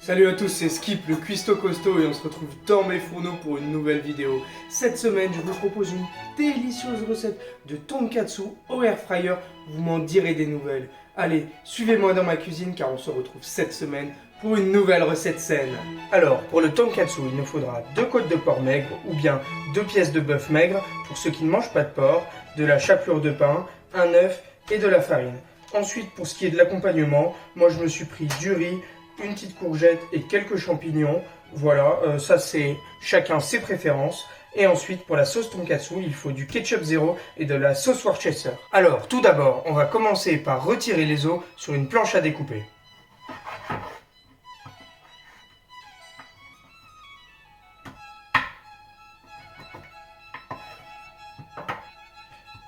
Salut à tous, c'est Skip, le cuistot costaud, et on se retrouve dans mes fourneaux pour une nouvelle vidéo. Cette semaine, je vous propose une délicieuse recette de tonkatsu au air fryer. Vous m'en direz des nouvelles. Allez, suivez-moi dans ma cuisine car on se retrouve cette semaine pour une nouvelle recette saine. Alors, pour le tonkatsu, il nous faudra 2 côtes de porc maigre ou bien 2 pièces de bœuf maigre pour ceux qui ne mangent pas de porc, de la chapelure de pain, un œuf et de la farine. Ensuite, pour ce qui est de l'accompagnement, moi je me suis pris du riz, une petite courgette et quelques champignons. Voilà, ça c'est chacun ses préférences. Et ensuite, pour la sauce tonkatsu, il faut du ketchup zéro et de la sauce Worcester. Alors, tout d'abord, on va commencer par retirer les os sur une planche à découper.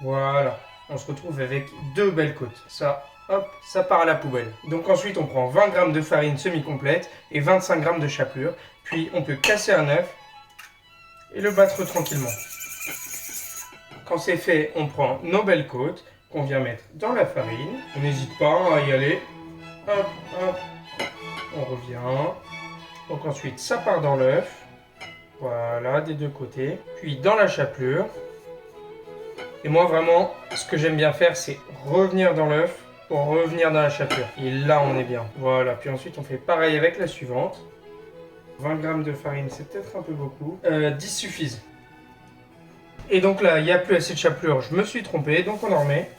Voilà, on se retrouve avec 2 belles côtes. Ça, hop, ça part à la poubelle. Donc ensuite, on prend 20 g de farine semi-complète et 25 g de chapelure. Puis on peut casser un œuf et le battre tranquillement. Quand c'est fait, on prend nos belles côtes qu'on vient mettre dans la farine. On n'hésite pas à y aller. Hop, hop, on revient. Donc ensuite, ça part dans l'œuf. Voilà, des 2 côtés. Puis dans la chapelure. Et moi, vraiment, ce que j'aime bien faire, c'est revenir dans l'œuf pour revenir dans la chapelure. Et là, on est bien. Voilà, puis ensuite, on fait pareil avec la suivante. 20 g de farine, c'est peut-être un peu beaucoup. 10 suffisent. Et donc là, il n'y a plus assez de chapelure. Je me suis trompé, donc on en remet.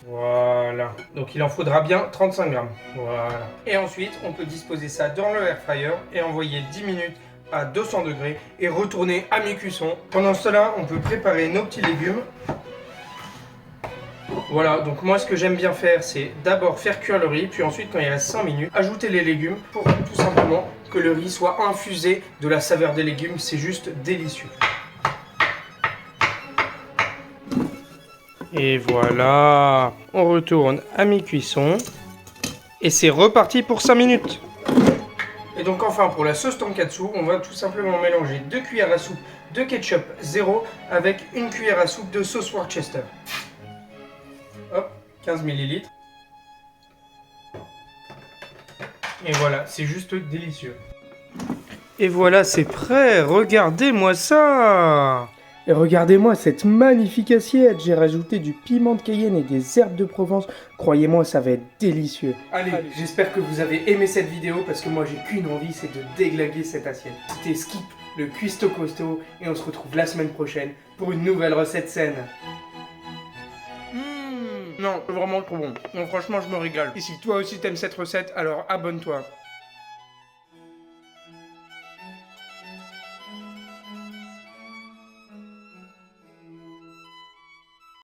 Voilà. Donc il en faudra bien 35 g. Voilà. Et ensuite, on peut disposer ça dans le air fryer et envoyer 10 minutes à 200 degrés et retourner à mi-cuisson. Pendant cela, on peut préparer nos petits légumes. Voilà, donc moi ce que j'aime bien faire, c'est d'abord faire cuire le riz, puis ensuite quand il reste 5 minutes, ajouter les légumes pour tout simplement que le riz soit infusé de la saveur des légumes. C'est juste délicieux. Et voilà, on retourne à mi-cuisson et c'est reparti pour 5 minutes. Et donc enfin pour la sauce tonkatsu, on va tout simplement mélanger 2 cuillères à soupe de ketchup zéro avec 1 cuillère à soupe de sauce Worcester. Hop, 15 ml. Et voilà, c'est juste délicieux. Et voilà, c'est prêt. Regardez-moi ça. Et regardez-moi cette magnifique assiette. J'ai rajouté du piment de Cayenne et des herbes de Provence. Croyez-moi, ça va être délicieux. Allez, j'espère que vous avez aimé cette vidéo parce que moi, j'ai qu'une envie, c'est de déglaguer cette assiette. C'était Skip, le cuistot costaud, et on se retrouve la semaine prochaine pour une nouvelle recette saine. Non, c'est vraiment trop bon. Non, franchement, je me régale. Et si toi aussi t'aimes cette recette, alors abonne-toi.